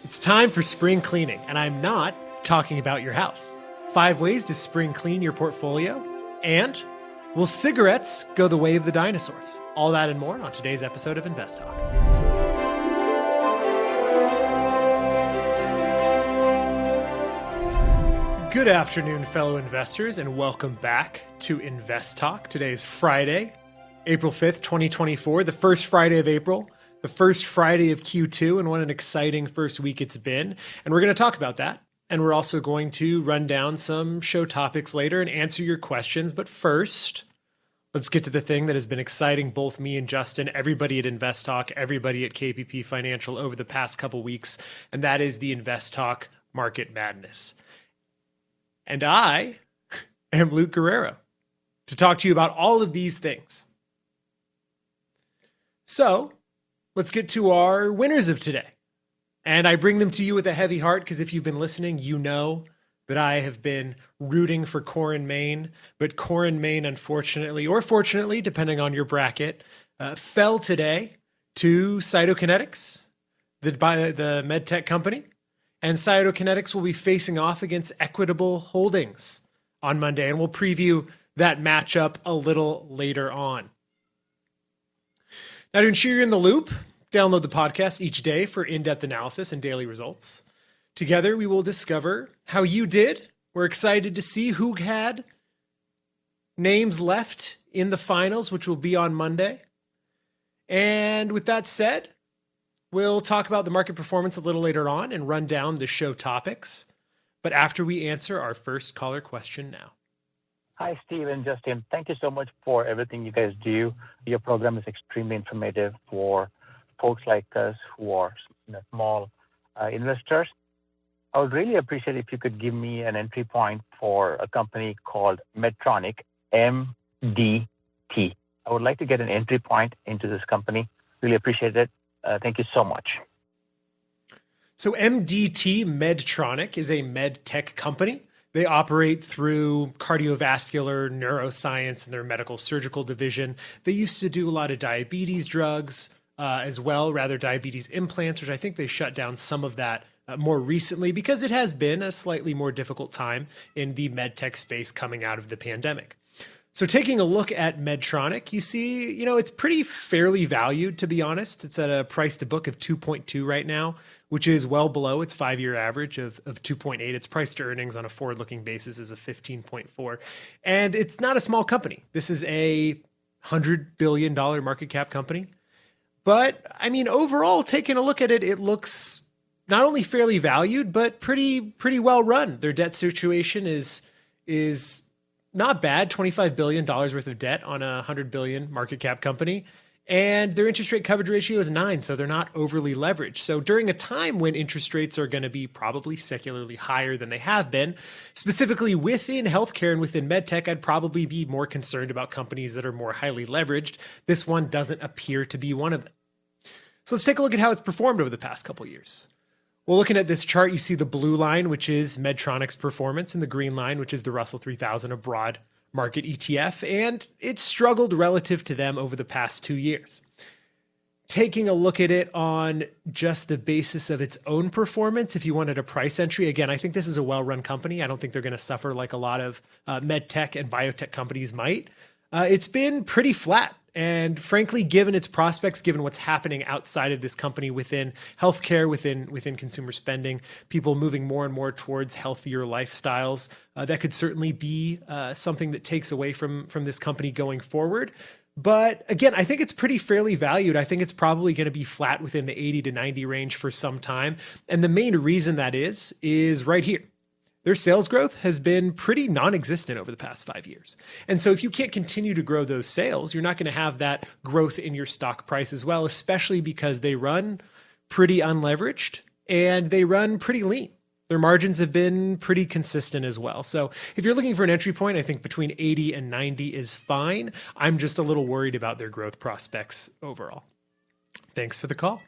It's time for spring cleaning, and I'm not talking about your house. 5 ways to spring clean your portfolio, and will cigarettes go the way of the dinosaurs? All that and more on today's episode of InvestTalk. Good afternoon, fellow investors, and welcome back to InvestTalk. Today is Friday, April 5th, 2024, the first Friday of April, the first Friday of Q2, and what an exciting first week it's been. And we're going to talk about that. And we're also going to run down some show topics later and answer your questions. But first, let's get to the thing that has been exciting both me and Justin, everybody at InvestTalk, everybody at KPP Financial over the past couple weeks, and that is the InvestTalk Market Madness. And I am Luke Guerrero to talk to you about all of these things. So let's get to our winners of today. And I bring them to you with a heavy heart because if you've been listening, you know that I have been rooting for Core & Main. But Core & Main, unfortunately, or fortunately, depending on your bracket, fell today to Cytokinetics, the medtech company. And Cytokinetics will be facing off against Equitable Holdings on Monday. And we'll preview that matchup a little later on. Now, to ensure you're in the loop, download the podcast each day for in-depth analysis and daily results. Together, we will discover how you did. We're excited to see who had names left in the finals, which will be on Monday. And with that said, we'll talk about the market performance a little later on and run down the show topics. But after we answer our first caller question now. Hi, Steve and Justin. Thank you so much for everything you guys do. Your program is extremely informative for folks like us who are small investors. I would really appreciate if you could give me an entry point for a company called Medtronic, MDT. I would like to get an entry point into this company. Really appreciate it. Thank you so much. So MDT, Medtronic, is a med tech company. They operate through cardiovascular, neuroscience, and their medical surgical division. They used to do a lot of diabetes drugs as well, rather diabetes implants, which I think they shut down some of that more recently because it has been a slightly more difficult time in the med tech space coming out of the pandemic. So taking a look at Medtronic, you see, it's pretty fairly valued, to be honest. It's at a price to book of 2.2 right now, which is well below its 5-year average of 2.8. Its price to earnings on a forward-looking basis is a 15.4. And it's not a small company. This is a $100 billion market cap company. But overall, taking a look at it, it looks not only fairly valued, but pretty well run. Their debt situation is not bad, $25 billion worth of debt on a $100 billion market cap company. And their interest rate coverage ratio is 9, so they're not overly leveraged. So during a time when interest rates are going to be probably secularly higher than they have been, specifically within healthcare and within medtech, I'd probably be more concerned about companies that are more highly leveraged. This one doesn't appear to be one of them. So let's take a look at how it's performed over the past couple of years. Well, looking at this chart, you see the blue line, which is Medtronic's performance, and the green line, which is the Russell 3000, a broad market ETF, and it's struggled relative to them over the past 2 years. Taking a look at it on just the basis of its own performance, if you wanted a price entry, again, I think this is a well-run company. I don't think they're going to suffer like a lot of med tech and biotech companies might. It's been pretty flat. And frankly, given its prospects, given what's happening outside of this company within healthcare, within consumer spending, people moving more and more towards healthier lifestyles, that could certainly be something that takes away from this company going forward. But again, I think it's pretty fairly valued. I think it's probably going to be flat within the 80 to 90 range for some time. And the main reason that is right here. Their sales growth has been pretty non-existent over the past 5 years. And so if you can't continue to grow those sales, you're not going to have that growth in your stock price as well, especially because they run pretty unleveraged and they run pretty lean. Their margins have been pretty consistent as well. So if you're looking for an entry point, I think between 80 and 90 is fine. I'm just a little worried about their growth prospects overall. Thanks for the call.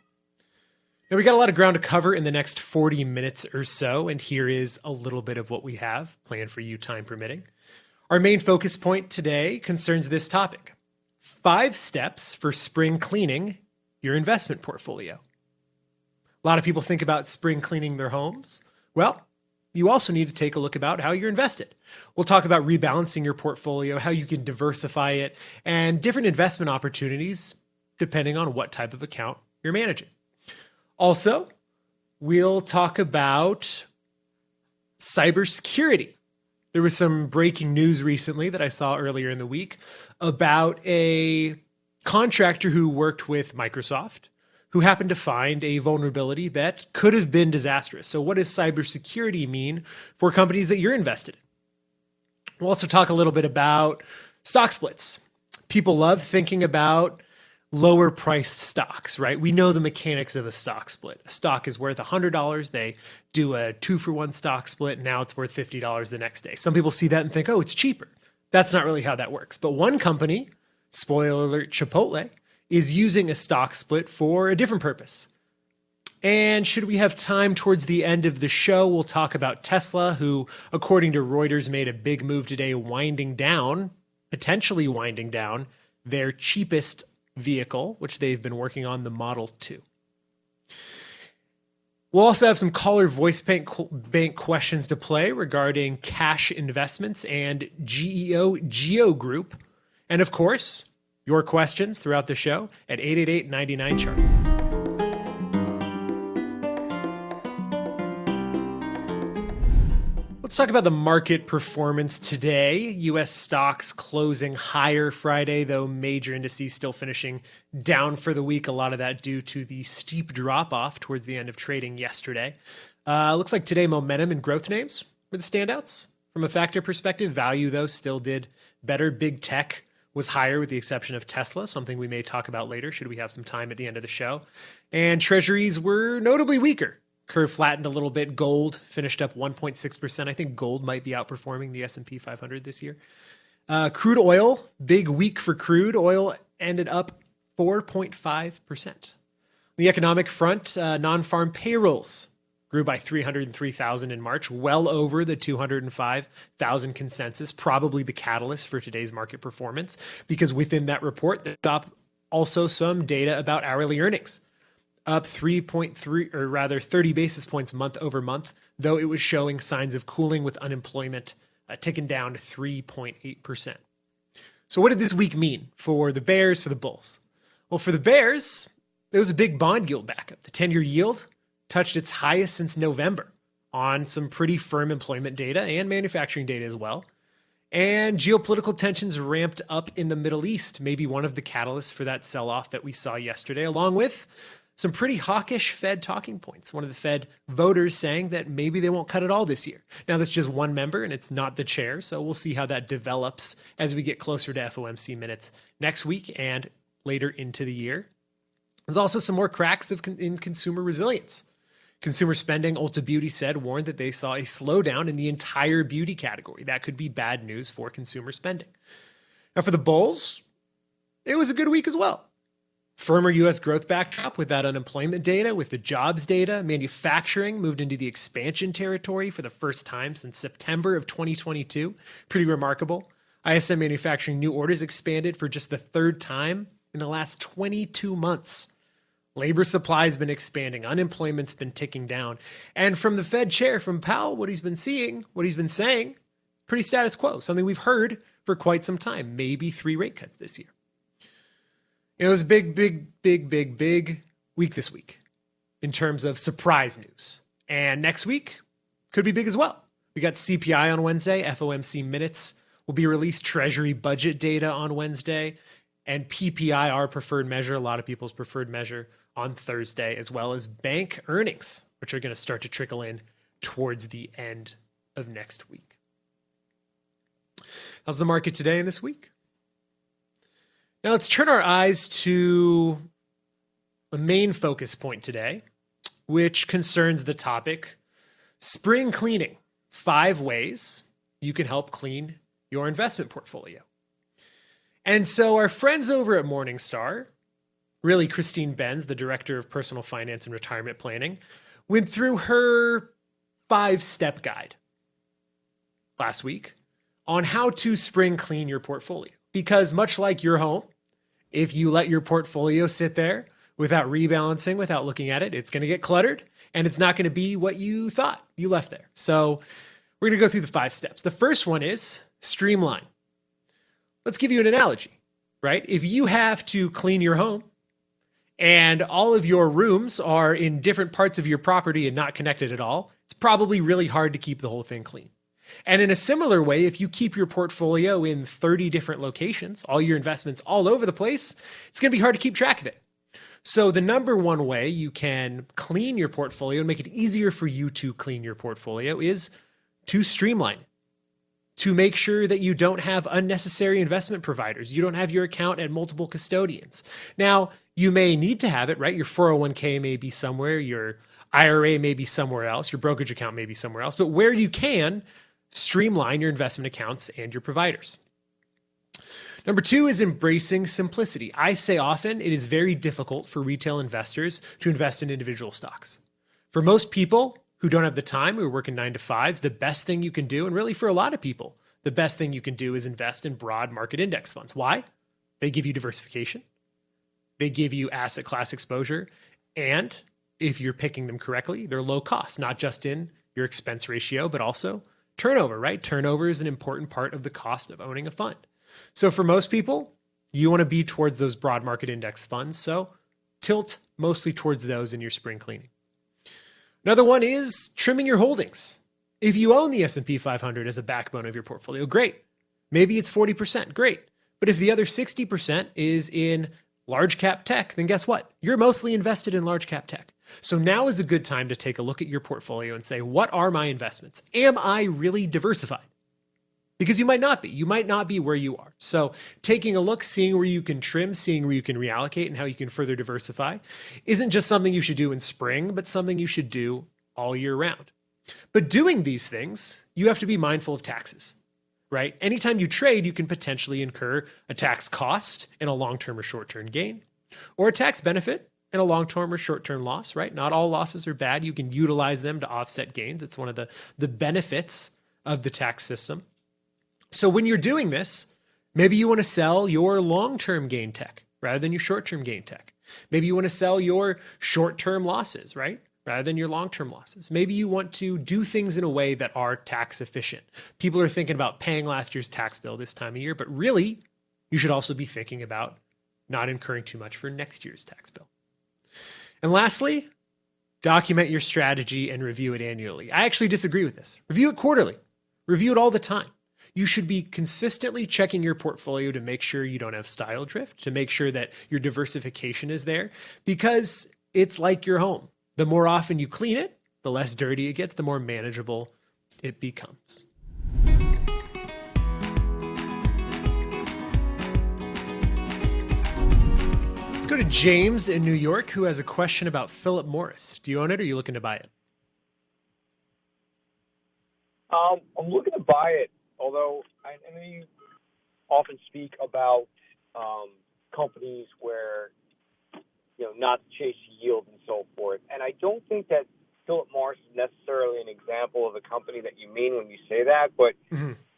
Now, we got a lot of ground to cover in the next 40 minutes or so, and here is a little bit of what we have planned for you, time permitting. Our main focus point today concerns this topic: 5 steps for spring cleaning your investment portfolio. A lot of people think about spring cleaning their homes. Well, you also need to take a look about how you're invested. We'll talk about rebalancing your portfolio, how you can diversify it, and different investment opportunities depending on what type of account you're managing. Also, we'll talk about cybersecurity. There was some breaking news recently that I saw earlier in the week about a contractor who worked with Microsoft who happened to find a vulnerability that could have been disastrous. So what does cybersecurity mean for companies that you're invested in? We'll also talk a little bit about stock splits. People love thinking about lower priced stocks, right? We know the mechanics of a stock split. A stock is worth $100. They do a 2-for-1 stock split. And now it's worth $50 the next day. Some people see that and think, oh, it's cheaper. That's not really how that works. But one company, spoiler alert, Chipotle, is using a stock split for a different purpose. And should we have time towards the end of the show, we'll talk about Tesla, who, according to Reuters, made a big move today, potentially winding down their cheapest vehicle, which they've been working on, the Model 2. We'll also have some caller voice bank questions to play regarding cash investments and GEO Group. And of course, your questions throughout the show at 888-99-CHART. Let's talk about the market performance today. U.S. stocks closing higher Friday, though major indices still finishing down for the week. A lot of that due to the steep drop-off towards the end of trading yesterday. Looks like today momentum and growth names were the standouts. From a factor perspective, value, though, still did better. Big tech was higher with the exception of Tesla, something we may talk about later should we have some time at the end of the show. And treasuries were notably weaker. Curve flattened a little bit. Gold finished up 1.6%. I think gold might be outperforming the S&P 500 this year. Crude oil, big week for crude. Oil ended up 4.5%. The economic front, non-farm payrolls grew by 303,000 in March, well over the 205,000 consensus, probably the catalyst for today's market performance, because within that report, there's also some data about hourly earnings, up 30 basis points month over month, though it was showing signs of cooling with unemployment ticking down to 3.8%. So what did this week mean for the bears, for the bulls? Well, for the bears, there was a big bond yield backup. The 10-year yield touched its highest since November on some pretty firm employment data and manufacturing data as well. And geopolitical tensions ramped up in the Middle East, maybe one of the catalysts for that sell-off that we saw yesterday, along with some pretty hawkish Fed talking points. One of the Fed voters saying that maybe they won't cut it all this year. Now, that's just one member, and it's not the chair, so we'll see how that develops as we get closer to FOMC minutes next week and later into the year. There's also some more cracks in consumer resilience. Consumer spending, Ulta Beauty said, warned that they saw a slowdown in the entire beauty category. That could be bad news for consumer spending. Now, for the bulls, it was a good week as well. Firmer U.S. growth backdrop with that unemployment data, with the jobs data. Manufacturing moved into the expansion territory for the first time since September of 2022. Pretty remarkable. ISM manufacturing new orders expanded for just the third time in the last 22 months. Labor supply has been expanding. Unemployment's been ticking down. And from the Fed chair, from Powell, what he's been saying, pretty status quo, something we've heard for quite some time, maybe 3 rate cuts this year. It was a big week this week in terms of surprise news. And next week could be big as well. We got CPI on Wednesday, FOMC minutes will be released, Treasury budget data on Wednesday, and PPI, our preferred measure, a lot of people's preferred measure, on Thursday, as well as bank earnings, which are going to start to trickle in towards the end of next week. How's the market today and this week? Now let's turn our eyes to a main focus point today, which concerns the topic spring cleaning. 5 ways you can help clean your investment portfolio. And so our friends over at Morningstar, really Christine Benz, the Director of Personal Finance and Retirement Planning, went through her 5-step guide last week on how to spring clean your portfolio. Because much like your home, if you let your portfolio sit there without rebalancing, without looking at it, it's going to get cluttered and it's not going to be what you thought you left there. So we're going to go through the 5 steps. The first one is streamline. Let's give you an analogy, right? If you have to clean your home and all of your rooms are in different parts of your property and not connected at all, it's probably really hard to keep the whole thing clean. And in a similar way, if you keep your portfolio in 30 different locations, all your investments all over the place, it's going to be hard to keep track of it. So the number one way you can clean your portfolio and make it easier for you to clean your portfolio is to streamline it, to make sure that you don't have unnecessary investment providers. You don't have your account at multiple custodians. Now, you may need to have it, right? Your 401k may be somewhere, your IRA may be somewhere else, your brokerage account may be somewhere else, but where you can, streamline your investment accounts and your providers. Number 2 is embracing simplicity. I say often it is very difficult for retail investors to invest in individual stocks. For most people who don't have the time, who are working 9 to 5s, the best thing you can do, and really for a lot of people, the best thing you can do is invest in broad market index funds. Why? They give you diversification. They give you asset class exposure. And if you're picking them correctly, they're low cost, not just in your expense ratio, but also turnover, right? Turnover is an important part of the cost of owning a fund. So for most people, you want to be towards those broad market index funds. So tilt mostly towards those in your spring cleaning. Another one is trimming your holdings. If you own the S&P 500 as a backbone of your portfolio, great. Maybe it's 40%, great. But if the other 60% is in large cap tech, then guess what? You're mostly invested in large cap tech. So now is a good time to take a look at your portfolio and say, what are my investments? Am I really diversified? Because you might not be. You might not be where you are. So taking a look, seeing where you can trim, seeing where you can reallocate and how you can further diversify isn't just something you should do in spring, but something you should do all year round. But doing these things, you have to be mindful of taxes, right? Anytime you trade, you can potentially incur a tax cost in a long-term or short-term gain, or a tax benefit in a long-term or short-term loss, right? Not all losses are bad. You can utilize them to offset gains. It's one of the benefits of the tax system. So when you're doing this, maybe you want to sell your long-term gain tech rather than your short-term gain tech. Maybe you want to sell your short-term losses, right? Rather than your long-term losses. Maybe you want to do things in a way that are tax efficient. People are thinking about paying last year's tax bill this time of year, but really, you should also be thinking about not incurring too much for next year's tax bill. And lastly, document your strategy and review it annually. I actually disagree with this. Review it quarterly. Review it all the time. You should be consistently checking your portfolio to make sure you don't have style drift, to make sure that your diversification is there, because it's like your home. The more often you clean it, the less dirty it gets, the more manageable it becomes. Let's go to James in New York, who has a question about Phillip Morris. Do you own it or are you looking to buy it? I'm looking to buy it, although I know you often speak about companies where, not to chase yield and so forth. And I don't think that Phillip Morris is necessarily an example of a company that you mean when you say that, but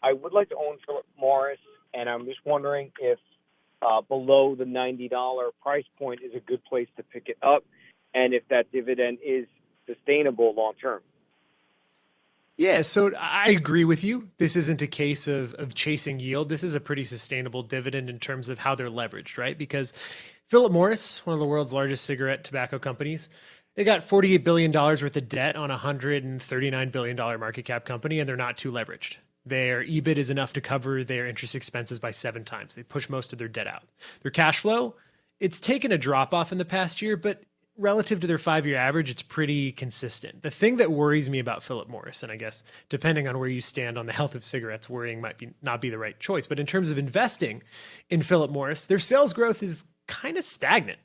I would like to own Phillip Morris, and I'm just wondering if below the $90 price point is a good place to pick it up, and if that dividend is sustainable long term. Yeah, so I agree with you. This isn't a case of chasing yield. This is a pretty sustainable dividend in terms of how they're leveraged, right? Because Phillip Morris, one of the world's largest cigarette tobacco companies, they got $48 billion worth of debt on a $139 billion market cap company, and they're not too leveraged. Their EBIT is enough to cover their interest expenses by 7 times. They push most of their debt out. Their cash flow, it's taken a drop off in the past year, but relative to their 5-year average, it's pretty consistent. The thing that worries me about Phillip Morris, and I guess depending on where you stand on the health of cigarettes, worrying might not be the right choice. But in terms of investing in Phillip Morris, their sales growth is kind of stagnant.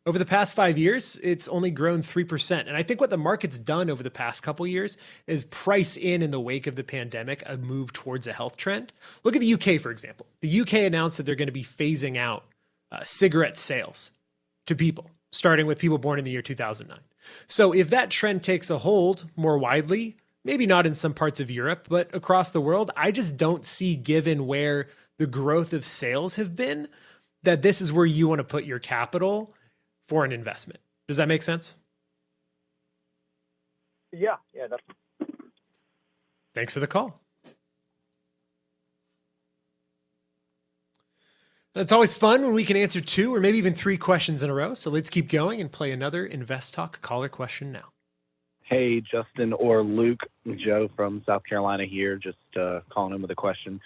Over the past 5 years, it's only grown 3%. And I think what the market's done over the past couple years is price in the wake of the pandemic, a move towards a health trend. Look at the UK, for example. The UK announced that they're going to be phasing out cigarette sales to people, starting with people born in the year 2009. So if that trend takes a hold more widely, maybe not in some parts of Europe, but across the world, I just don't see, given where the growth of sales have been, that this is where you want to put your capital for an investment. Does that make sense? Yeah, that's Thanks for the call. It's always fun when we can answer 2 or maybe even 3 questions in a row. So let's keep going and play another InvestTalk caller question now. Hey, Justin or Luke, Joe from South Carolina here, just calling in with a question.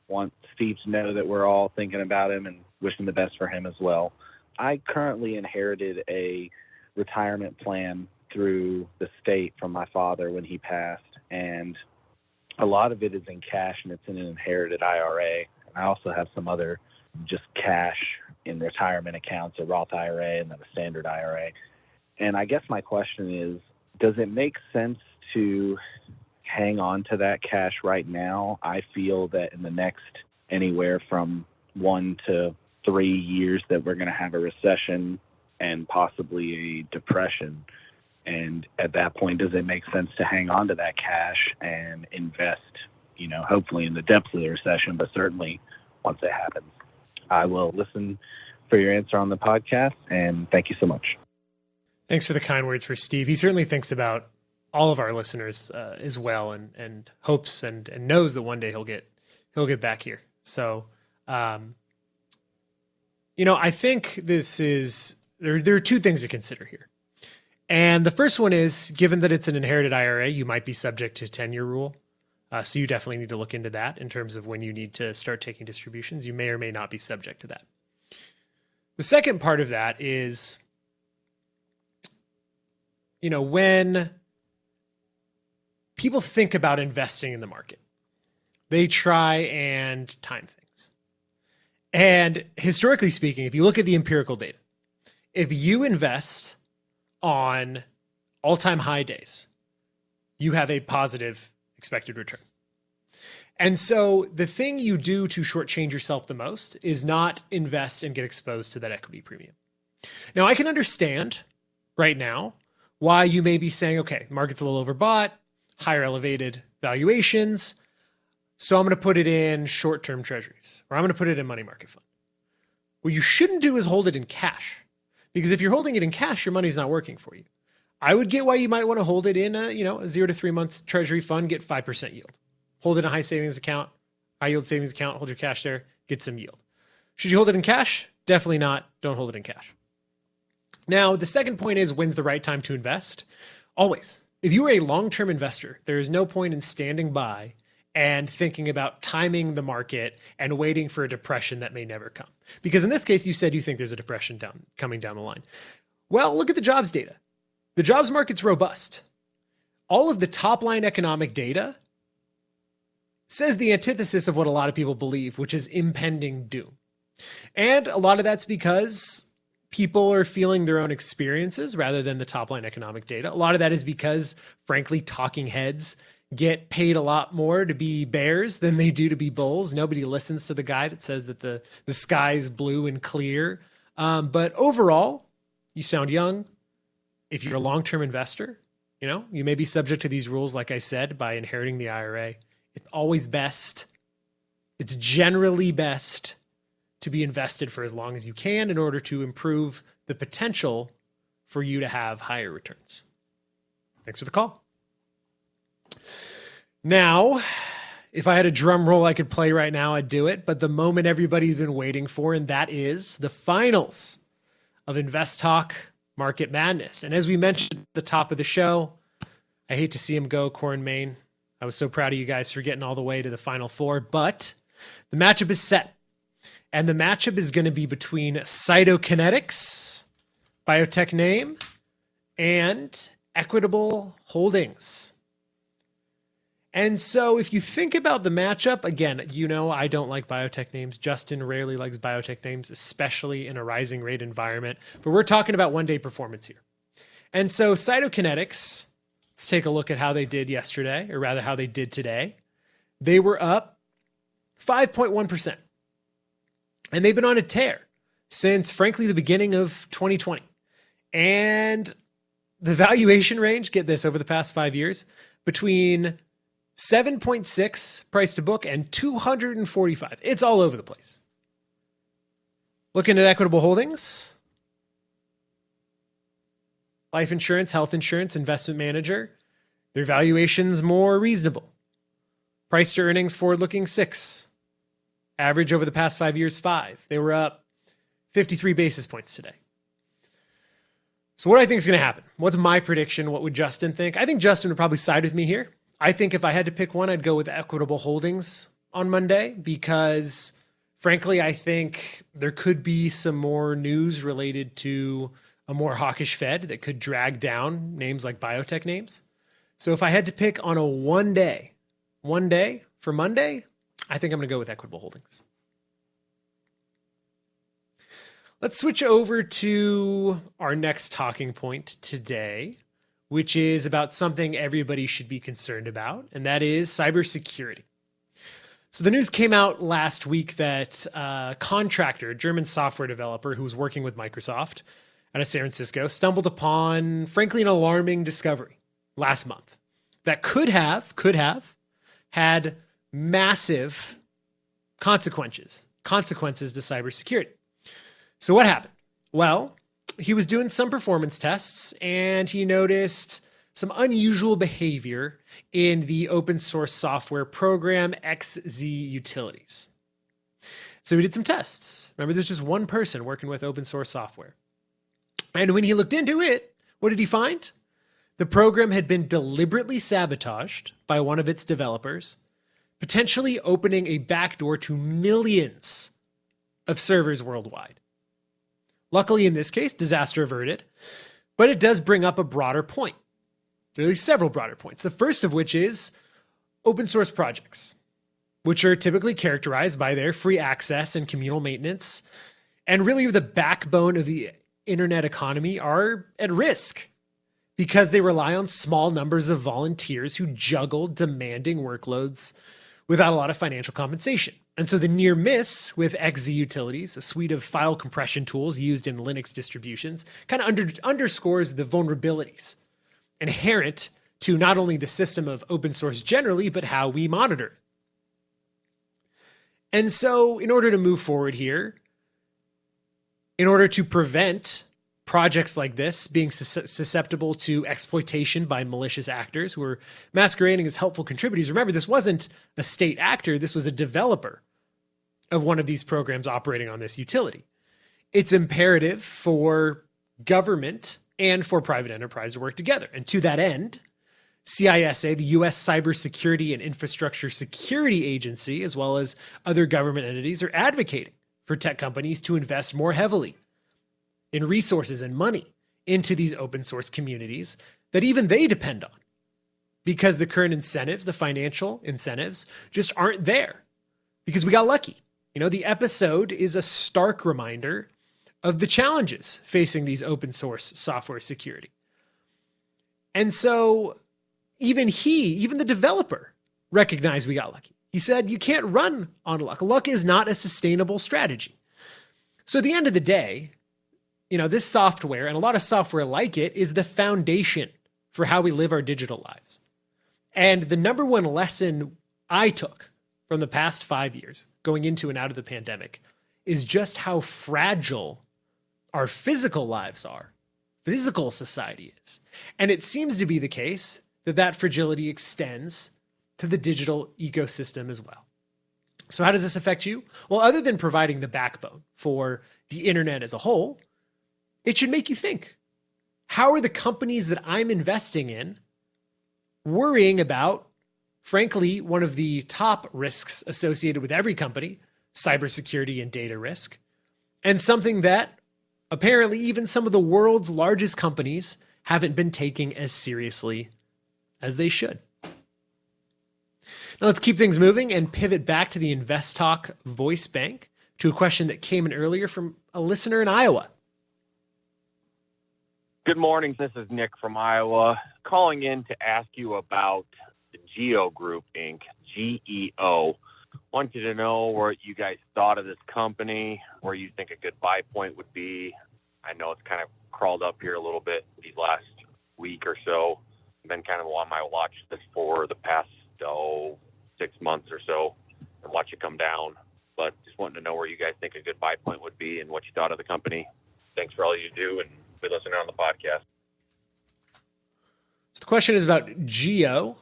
Want Steve to know that we're all thinking about him and wishing the best for him as well. I currently inherited a retirement plan through the state from my father when he passed, and a lot of it is in cash and it's in an inherited IRA. I also have some other just cash in retirement accounts, a Roth IRA and then a standard IRA. And I guess my question is, does it make sense to hang on to that cash right now? I feel that in the next anywhere from 1 to 3 years that we're going to have a recession and possibly a depression. And at that point, does it make sense to hang on to that cash and invest, hopefully in the depths of the recession, but certainly once it happens? I will listen for your answer on the podcast, and thank you so much. Thanks for the kind words for Steve. He certainly thinks about all of our listeners as well, and hopes and knows that one day he'll get back here. So, I think this is there are 2 things to consider here. And the first one is, given that it's an inherited IRA, you might be subject to 10-year rule. So you definitely need to look into that in terms of when you need to start taking distributions. You may or may not be subject to that. The second part of that is, when people think about investing in the market, they try and time things. And historically speaking, if you look at the empirical data, if you invest on all-time high days, you have a positive expected return. And so the thing you do to shortchange yourself the most is not invest and get exposed to that equity premium. Now, I can understand right now why you may be saying, okay, market's a little overbought, higher elevated valuations, so I'm going to put it in short-term treasuries, or I'm going to put it in money market fund. What you shouldn't do is hold it in cash, because if you're holding it in cash, your money's not working for you. I would get why you might want to hold it in a 0 to 3 month treasury fund, get 5% yield. Hold it in a high savings account, high yield savings account, hold your cash there, get some yield. Should you hold it in cash? Definitely not. Don't hold it in cash. Now, the second point is, when's the right time to invest? Always. If you are a long-term investor, there is no point in standing by and thinking about timing the market and waiting for a depression that may never come. Because in this case, you said you think there's a depression coming down the line. Well, look at the jobs data. The jobs market's robust. All of the top-line economic data says the antithesis of what a lot of people believe, which is impending doom. And a lot of that's because people are feeling their own experiences rather than the top-line economic data. A lot of that is because, frankly, talking heads get paid a lot more to be bears than they do to be bulls. Nobody listens to the guy that says that the sky's blue and clear. But overall, you sound young. If you're a long-term investor, you may be subject to these rules, like I said, by inheriting the IRA. It's always best. It's generally best to be invested for as long as you can in order to improve the potential for you to have higher returns. Thanks for the call. Now, if I had a drum roll I could play right now, I'd do it. But the moment everybody's been waiting for, and that is the finals of InvestTalk Market Madness. And as we mentioned at the top of the show, I hate to see him go, Corin Main. I was so proud of you guys for getting all the way to the Final Four, but the matchup is set. And the matchup is going to be between Cytokinetics, biotech name, and Equitable Holdings. And so if you think about the matchup, again, I don't like biotech names. Justin rarely likes biotech names, especially in a rising rate environment. But we're talking about one-day performance here. And so Cytokinetics, let's take a look at how they did yesterday, or rather how they did today. They were up 5.1%. And they've been on a tear since, frankly, the beginning of 2020. And the valuation range, get this, over the past 5 years, between 7.6 price to book and 245. It's all over the place. Looking at Equitable Holdings, life insurance, health insurance, investment manager. Their valuation's more reasonable. Price to earnings forward-looking 6. Average over the past 5 years, 5. They were up 53 basis points today. So what do I think is going to happen? What's my prediction? What would Justin think? I think Justin would probably side with me here. I think if I had to pick one, I'd go with Equitable Holdings on Monday because, frankly, I think there could be some more news related to a more hawkish Fed that could drag down names like biotech names. So if I had to pick on a one day for Monday, I think I'm going to go with Equitable Holdings. Let's switch over to our next talking point today, which is about something everybody should be concerned about, and that is cybersecurity. So the news came out last week that a contractor, a German software developer who was working with Microsoft out of San Francisco, stumbled upon, frankly, an alarming discovery last month that could have had massive consequences to cybersecurity. So what happened? Well, he was doing some performance tests and he noticed some unusual behavior in the open source software program XZ Utilities. So he did some tests. Remember, there's just one person working with open source software. And when he looked into it, what did he find? The program had been deliberately sabotaged by one of its developers, potentially opening a backdoor to millions of servers worldwide. Luckily, in this case, disaster averted, but it does bring up a broader point. There are several broader points. The first of which is open source projects, which are typically characterized by their free access and communal maintenance, and really the backbone of the internet economy, are at risk because they rely on small numbers of volunteers who juggle demanding workloads without a lot of financial compensation. And so the near miss with XZ Utilities, a suite of file compression tools used in Linux distributions, kind of underscores the vulnerabilities inherent to not only the system of open source generally, but how we monitor it. And so in order to move forward here, in order to prevent projects like this being susceptible to exploitation by malicious actors who are masquerading as helpful contributors. Remember, this wasn't a state actor. This was a developer of one of these programs operating on this utility. It's imperative for government and for private enterprise to work together. And to that end, CISA, the U.S. Cybersecurity and Infrastructure Security Agency, as well as other government entities, are advocating for tech companies to invest more heavily in resources and money into these open source communities that even they depend on, because the current incentives, the financial incentives, just aren't there because we got lucky. You know, the episode is a stark reminder of the challenges facing these open source software security. And so even the developer, recognized we got lucky. He said, you can't run on luck. Luck is not a sustainable strategy. So at the end of the day, you know, this software and a lot of software like it is the foundation for how we live our digital lives. And the number one lesson I took from the past 5 years going into and out of the pandemic is just how fragile our physical lives are, physical society is. And it seems to be the case that that fragility extends to the digital ecosystem as well. So how does this affect you? Well, other than providing the backbone for the internet as a whole, it should make you think, how are the companies that I'm investing in worrying about, frankly, one of the top risks associated with every company, cybersecurity and data risk, and something that apparently even some of the world's largest companies haven't been taking as seriously as they should. Now let's keep things moving and pivot back to the InvestTalk voice bank to a question that came in earlier from a listener in Iowa. Good morning. This is Nick from Iowa, calling in to ask you about the GEO Group Inc, GEO. Wanted to know what you guys thought of this company, where you think a good buy point would be. I know it's kind of crawled up here a little bit these last week or so. I've been kind of on my watch list for the past 6 months or so and watch it come down. But just wanted to know where you guys think a good buy point would be and what you thought of the company. Thanks for all you do and be listening on the podcast. So the question is about GEO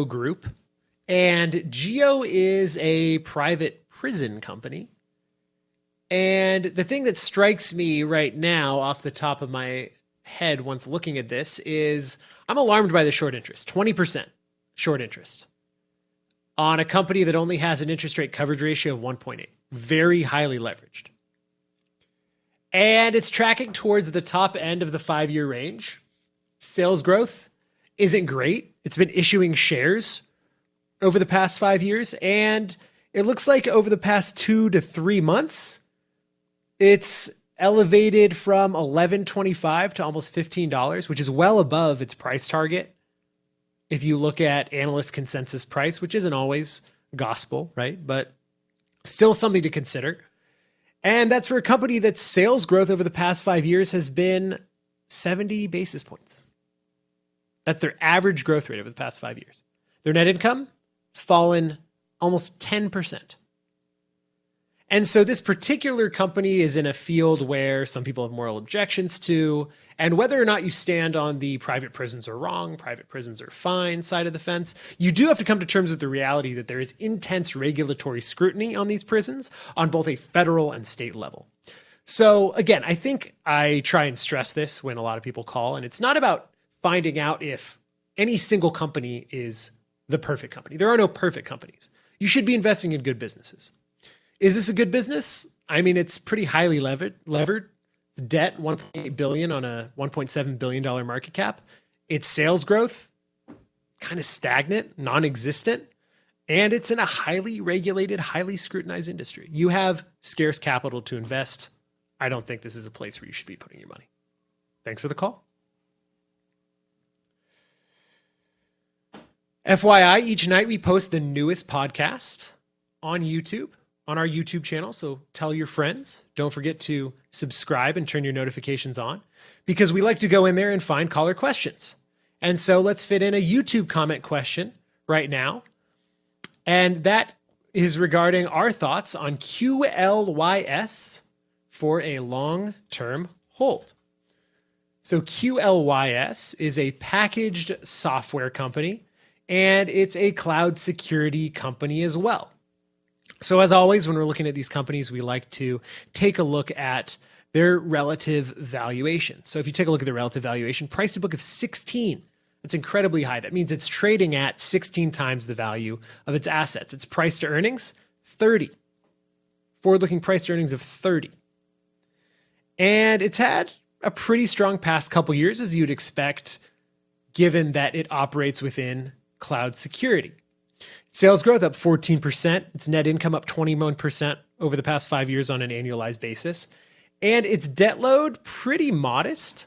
Group. And GEO is a private prison company. And the thing that strikes me right now off the top of my head once looking at this is I'm alarmed by the short interest, 20% short interest on a company that only has an interest rate coverage ratio of 1.8, very highly leveraged. And it's tracking towards the top end of the 5-year range. Sales growth isn't great. It's been issuing shares over the past 5 years. And it looks like over the past 2 to 3 months, it's elevated from $11.25 to almost $15, which is well above its price target. If you look at analyst consensus price, which isn't always gospel, right? But still something to consider. And that's for a company that's sales growth over the past 5 years has been 70 basis points. That's their average growth rate over the past 5 years. Their net income has fallen almost 10%. And so this particular company is in a field where some people have moral objections to, and whether or not you stand on the private prisons are wrong, private prisons are fine side of the fence, you do have to come to terms with the reality that there is intense regulatory scrutiny on these prisons on both a federal and state level. So again, I think I try and stress this when a lot of people call, and it's not about finding out if any single company is the perfect company. There are no perfect companies. You should be investing in good businesses. Is this a good business? I mean, it's pretty highly levered. Debt, $1.8 billion on a $1.7 billion market cap. Its sales growth, kind of stagnant, non-existent. And it's in a highly regulated, highly scrutinized industry. You have scarce capital to invest. I don't think this is a place where you should be putting your money. Thanks for the call. FYI, each night we post the newest podcast on YouTube, on our YouTube channel. So tell your friends. Don't forget to subscribe and turn your notifications on because we like to go in there and find caller questions. And so let's fit in a YouTube comment question right now. And that is regarding our thoughts on QLYS for a long-term hold. So QLYS is a packaged software company, and it's a cloud security company as well. So as always, when we're looking at these companies, we like to take a look at their relative valuation. So if you take a look at the relative valuation, price to book of 16, that's incredibly high. That means it's trading at 16 times the value of its assets. Its price to earnings, 30. Forward-looking price to earnings of 30. And it's had a pretty strong past couple years, as you'd expect, given that it operates within cloud security. Sales growth up 14%. Its net income up 21% over the past 5 years on an annualized basis. And its debt load, pretty modest.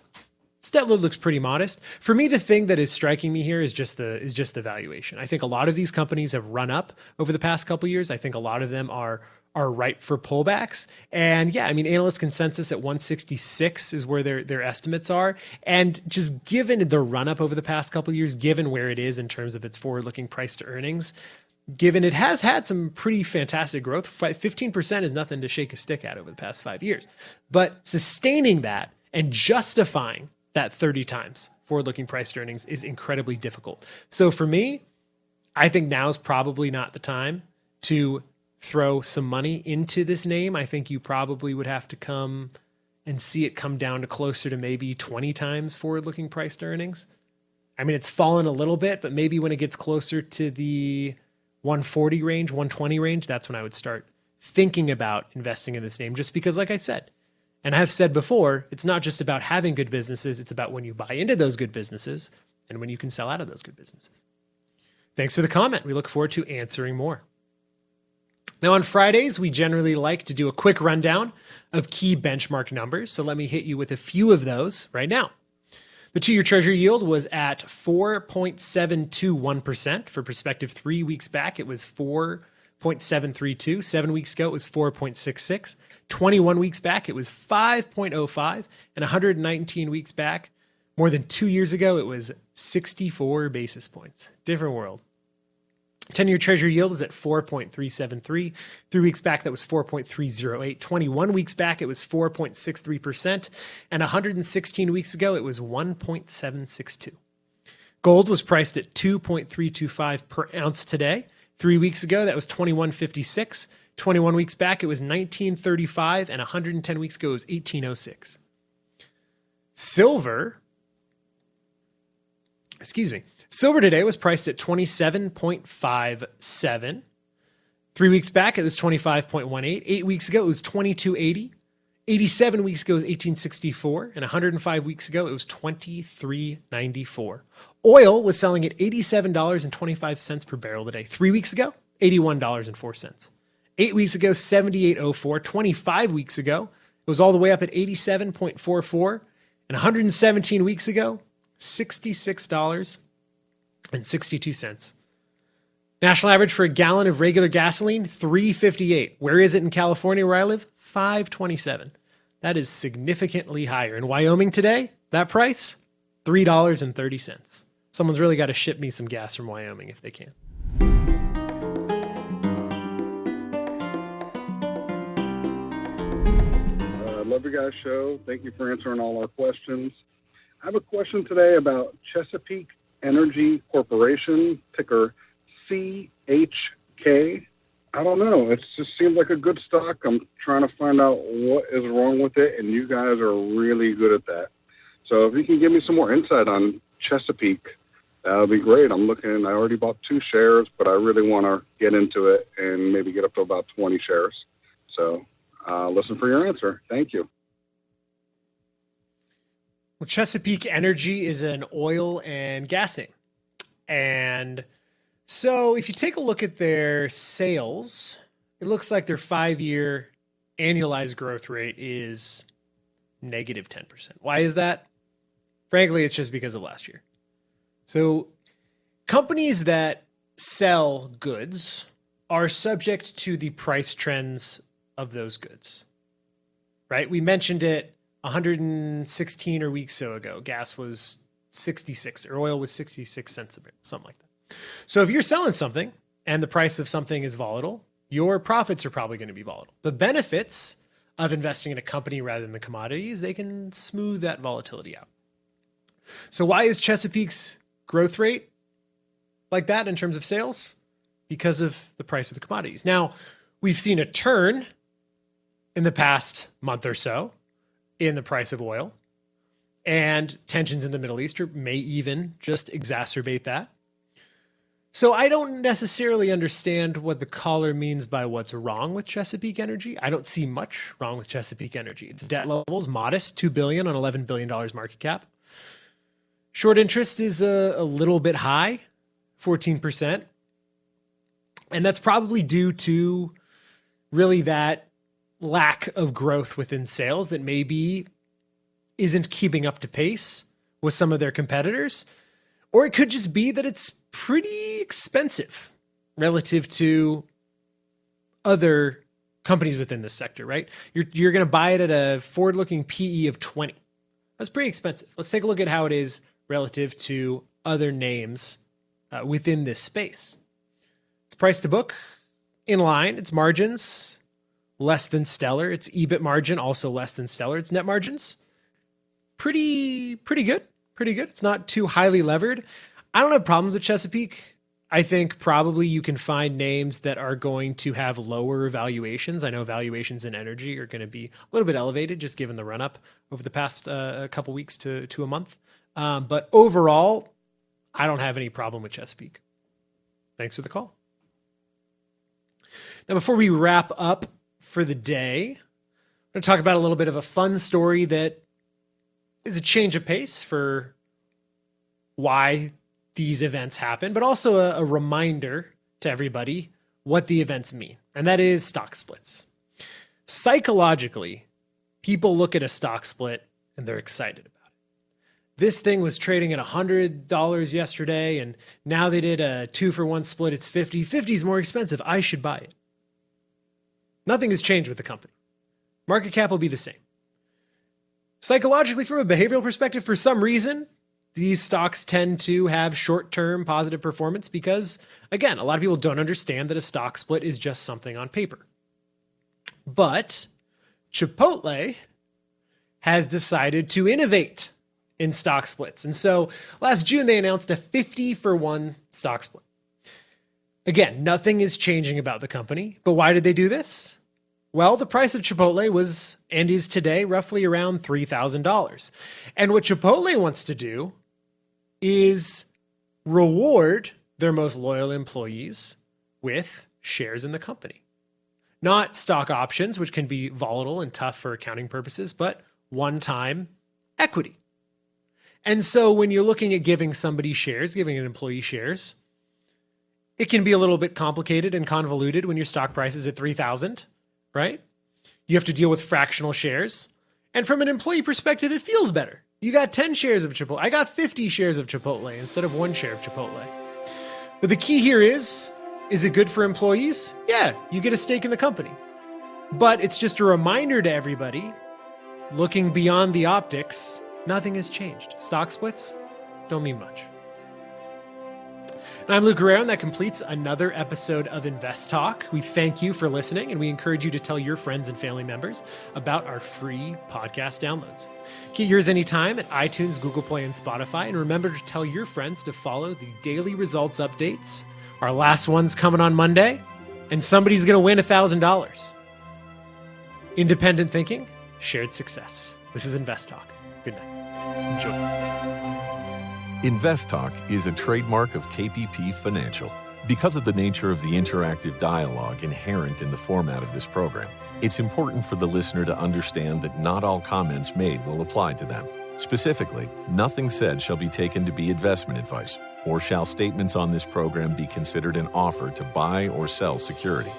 Its debt load looks pretty modest. For me, the thing that is striking me here is just the valuation. I think a lot of these companies have run up over the past couple years. I think a lot of them are ripe for pullbacks. And yeah, I mean, analyst consensus at 166 is where their estimates are. And just given the run up over the past couple of years, given where it is in terms of its forward-looking price to earnings, given it has had some pretty fantastic growth, 15% is nothing to shake a stick at over the past 5 years. But sustaining that and justifying that 30 times forward-looking price to earnings is incredibly difficult. So for me, I think now is probably not the time to throw some money into this name. I think you probably would have to come and see it come down to closer to maybe 20 times forward-looking price to earnings. I mean, it's fallen a little bit, but maybe when it gets closer to the 140 range, 120 range, that's when I would start thinking about investing in this name. Just because, like I said, and I've said before, it's not just about having good businesses. It's about when you buy into those good businesses and when you can sell out of those good businesses. Thanks for the comment. We look forward to answering more. Now, on Fridays, we generally like to do a quick rundown of key benchmark numbers. So let me hit you with a few of those right now. The 2-year Treasury yield was at 4.721%. For perspective, 3 weeks back, it was 4.732. 7 weeks ago, it was 4.66. 21 weeks back, it was 5.05. And 119 weeks back, more than 2 years ago, it was 64 basis points. Different world. 10-year Treasury yield is at 4.373. 3 weeks back, that was 4.308. 21 weeks back, it was 4.63%. And 116 weeks ago, it was 1.762. Gold was priced at 2.325 per ounce today. 3 weeks ago, that was 21.56. 21 weeks back, it was 19.35, and 110 weeks ago, it was 18.06. Silver today was priced at 27.57. 3 weeks back, it was 25.18. 8 weeks ago, it was 22.80. 87 weeks ago, it was 18.64. And 105 weeks ago, it was 23.94. Oil was selling at $87.25 per barrel today. 3 weeks ago, $81.04. 8 weeks ago, 78.04. 25 weeks ago, it was all the way up at 87.44. And 117 weeks ago, $66.62. National average for a gallon of regular gasoline, $3.58. Where is it in California where I live? $5.27. That is significantly higher. In Wyoming today, that price, $3.30. Someone's really got to ship me some gas from Wyoming if they can. Love your guys' show. Thank you for answering all our questions. I have a question today about Chesapeake Energy Corporation, ticker CHK. I don't know. It just seems like a good stock. I'm trying to find out what is wrong with it, and you guys are really good at that. So if you can give me some more insight on Chesapeake, that would be great. I already bought 2 shares, but I really want to get into it and maybe get up to about 20 shares. So listen for your answer. Thank you. Well, Chesapeake Energy is an oil and gas name. And so if you take a look at their sales, it looks like their 5-year annualized growth rate is negative 10%. Why is that? Frankly, it's just because of last year. So companies that sell goods are subject to the price trends of those goods, right? We mentioned it 116 or weeks so ago. Gas was 66 or oil was 66 cents a barrel, something like that. So if you're selling something and the price of something is volatile, your profits are probably going to be volatile. The benefits of investing in a company rather than the commodities, they can smooth that volatility out. So why is Chesapeake's growth rate like that in terms of sales? Because of the price of the commodities. Now, we've seen a turn in the past month or so in the price of oil, and tensions in the Middle East may even just exacerbate that. So I don't necessarily understand what the caller means by what's wrong with Chesapeake Energy. I don't see much wrong with Chesapeake Energy. Its debt level is modest, $2 billion on $11 billion market cap. Short interest is a little bit high, 14%. And that's probably due to really that lack of growth within sales that maybe isn't keeping up to pace with some of their competitors. Or it could just be that it's pretty expensive relative to other companies within this sector, right? You're going to buy it at a forward-looking PE of 20. That's pretty expensive. Let's take a look at how it is relative to other names within this space. It's price to book in line. Its margins less than stellar. Its EBIT margin also less than stellar. Its net margins pretty good. Pretty good. It's not too highly levered. I don't have problems with Chesapeake. I think probably you can find names that are going to have lower valuations. I know valuations in energy are going to be a little bit elevated just given the run up over the past couple weeks to a month. But overall, I don't have any problem with Chesapeake. Thanks for the call. Now, before we wrap up for the day, I'm going to talk about a little bit of a fun story that is a change of pace for why these events happen, but also a reminder to everybody what the events mean. And that is stock splits. Psychologically, people look at a stock split and they're excited about it. This thing was trading at $100 yesterday, and now they did a 2-for-1 split. It's $50. $50 is more expensive. I should buy it. Nothing has changed with the company. Market cap will be the same. Psychologically, from a behavioral perspective, for some reason, these stocks tend to have short-term positive performance because, again, a lot of people don't understand that a stock split is just something on paper. But Chipotle has decided to innovate in stock splits. And so last June, they announced a 50-for-1 stock split. Again, nothing is changing about the company, but why did they do this? Well, the price of Chipotle was and is today roughly around $3,000. And what Chipotle wants to do is reward their most loyal employees with shares in the company. Not stock options, which can be volatile and tough for accounting purposes, but one-time equity. And so when you're looking at giving somebody shares, giving an employee shares, it can be a little bit complicated and convoluted when your stock price is at 3,000, right? You have to deal with fractional shares. And from an employee perspective, it feels better. You got 10 shares of Chipotle. I got 50 shares of Chipotle instead of 1 share of Chipotle. But the key here is it good for employees? Yeah, you get a stake in the company. But it's just a reminder to everybody, looking beyond the optics, nothing has changed. Stock splits don't mean much. And I'm Luke Guerrero, and that completes another episode of InvestTalk. We thank you for listening, and we encourage you to tell your friends and family members about our free podcast downloads. Get yours anytime at iTunes, Google Play, and Spotify. And remember to tell your friends to follow the daily results updates. Our last one's coming on Monday, and somebody's going to win $1,000. Independent thinking, shared success. This is InvestTalk. Good night. Enjoy. InvestTalk is a trademark of KPP Financial. Because of the nature of the interactive dialogue inherent in the format of this program, it's important for the listener to understand that not all comments made will apply to them. Specifically, nothing said shall be taken to be investment advice, or shall statements on this program be considered an offer to buy or sell security.